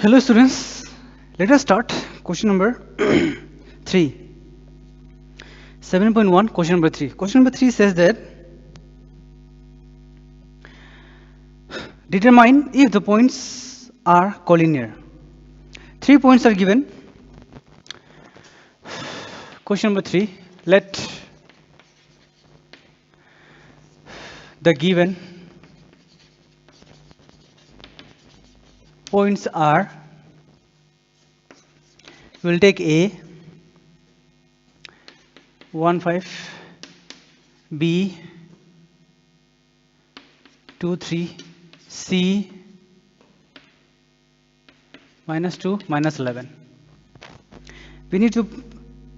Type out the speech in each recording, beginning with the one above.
Hello students, let us start question number 3. 7.1 question number 3. Question number 3 says that determine if the points are collinear. 3 points are given. Question number 3, let the given points are, we will take A 1 5, B 2 3, C -2 -11. We need to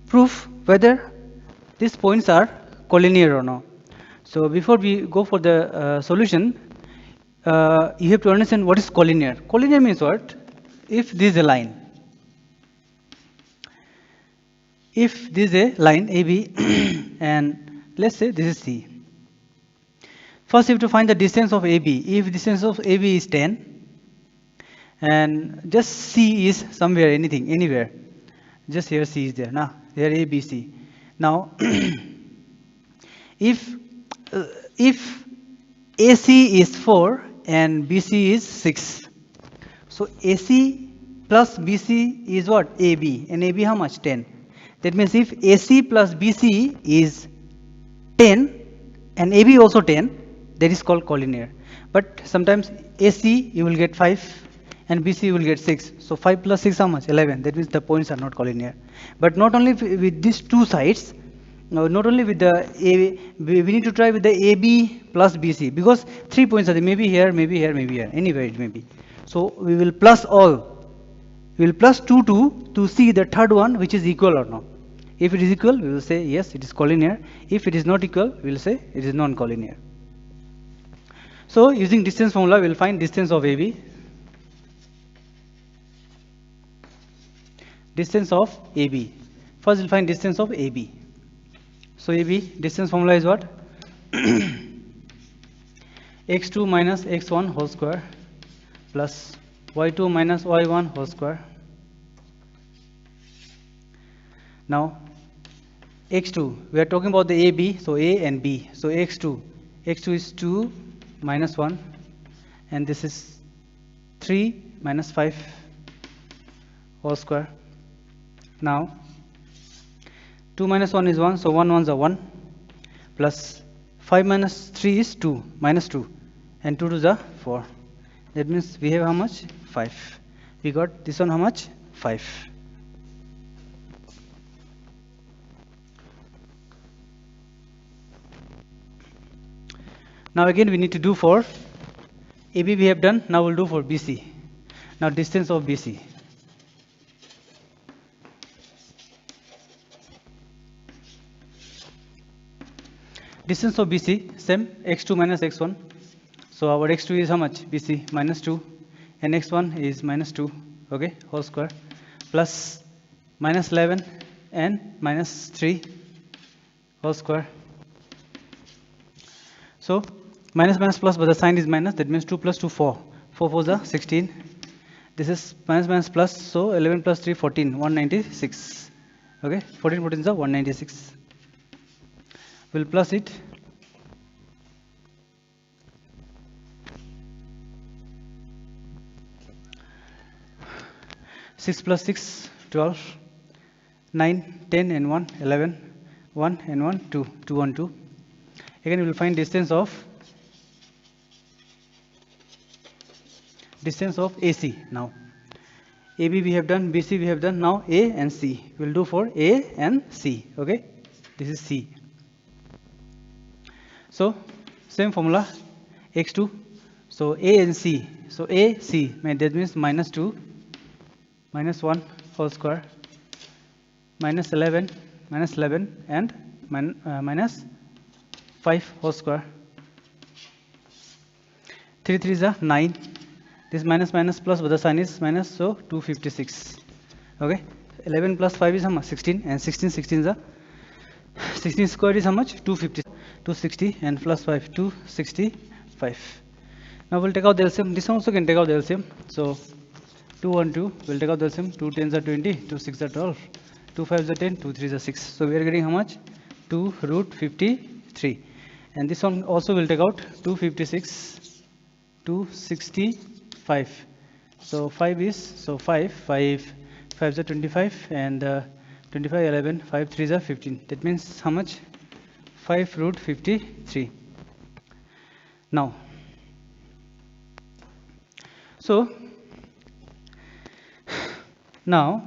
prove whether these points are collinear or not. So before we go for the solution, you have to understand what is collinear. Collinear means what? If this is a line, if this is a line AB and let's say this is C. First you have to find the distance of AB. If distance of AB is 10 and just C is somewhere, anything, anywhere, just here C is there. Now here A, B, C. Now if AC is 4 and BC is 6, so AC plus BC is what? AB, and AB how much? 10. That means if AC plus BC is 10 and AB also 10, that is called collinear. But sometimes AC you will get 5 and BC you will get 6. So 5 plus 6 how much? 11. That means the points are not collinear. But not only with these two sides, not only with the A, we need to try with the AB plus BC, because 3 points are there, maybe here, maybe here, maybe here, anywhere it may be. So we will plus all. We will plus 2 to see the third one which is equal or not. If it is equal, we will say yes, it is collinear. If it is not equal, we will say it is non-collinear. So using distance formula, we will find distance of AB. Distance of AB. First we will find distance of AB. So AB distance formula is what? x2 minus x1 whole square plus y2 minus y1 whole square. Now x2, we are talking about the AB, so A and B. So x2 is 2 minus 1 and this is 3 minus 5 whole square. Now 2 minus 1 is 1, so 1 ones are 1, plus 5 minus 3 is 2, minus 2, and 2 2s are 4. That means we have how much? 5. We got this one how much? 5. Now again we need to do for AB we have done, now we'll do for BC. Now distance of BC. Distance of BC, same, x2 minus x1. So our x2 is how much? BC minus 2 and x1 is minus 2, okay, whole square, plus minus 11 and minus 3 whole square. So minus minus plus, but the sign is minus, that means 2 plus 2, 4. 4 4s are 16. This is minus minus plus, so 11 plus 3, 14, 196. Okay, 14 14s are 196. We'll plus it. Six plus 6, 12, 9, 10 and 1, 11, 1 and 1, 2, 2 and 2. Again we will find distance of AC. Now AB we have done, BC we have done, now A and C. We will do for A and C, okay. This is C. So same formula, x2, so A and C, so A, C, that means minus 2, minus 1 whole square, minus 11 and minus 5 whole square. 3 3s are 9, this minus minus plus, but the sign is minus, so 256, okay. 11 plus 5 is how much? 16, and 16 16s are 16 squared is how much? 250. 260 and plus 5, 265. Now we'll take out the LCM. This one also can take out the LCM. So 2 1 2, we'll take out the LCM. 2 10s are 20, 2 6 are 12, 2 5s are 10, 2 3s are 6. So we are getting how much? 2 root 53. And this one also will take out 256, 265. So 5 is, so 5 5s are 25, and 25 11, 5 3s are 15. That means how much? 5 root 53. Now, so now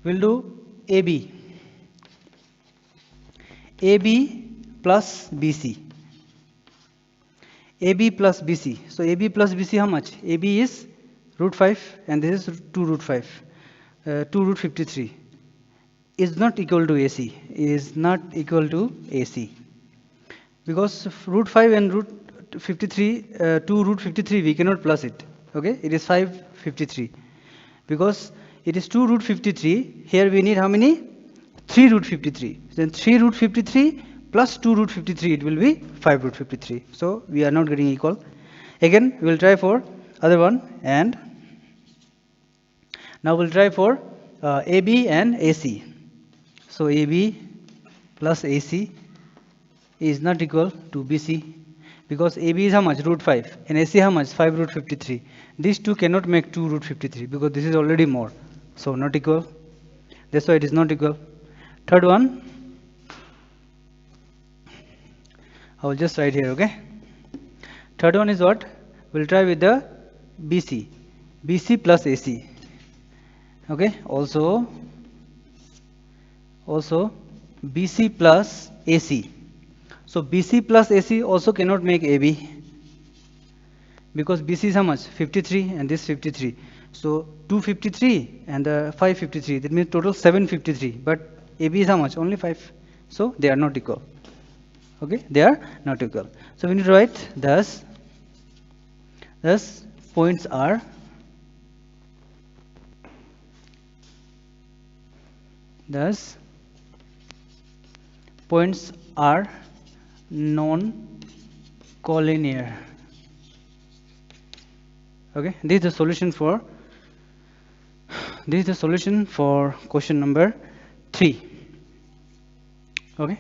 we'll do AB. AB plus BC. AB plus BC. So AB plus BC how much? AB is root 5 and this is 2 root 5. 2 root 53 is not equal to AC. Is not equal to AC. Because root 5 and root 53, 2 root 53 we cannot plus it. Okay, it is 553. Because it is 2 root 53, here we need how many? 3 root 53. Then 3 root 53 plus 2 root 53, it will be 5 root 53. So we are not getting equal. Again, we will try for other one, and now we'll try for AB and AC. So AB plus AC is not equal to BC, because AB is how much? Root 5, and AC how much? 5 root 53. These two cannot make 2 root 53 because this is already more. So not equal. That's why it is not equal. Third one, I will just write here, okay? Third one is what? We'll try with the BC. BC plus AC. Okay, also BC plus AC. So BC plus AC also cannot make AB, because BC is how much? 53 and this 53. So 253 and 553. That means total 753. But AB is how much? Only 5. So they are not equal. Okay, they are not equal. So we need to write thus points are non-collinear. Okay, this is the solution for question number 3. Okay.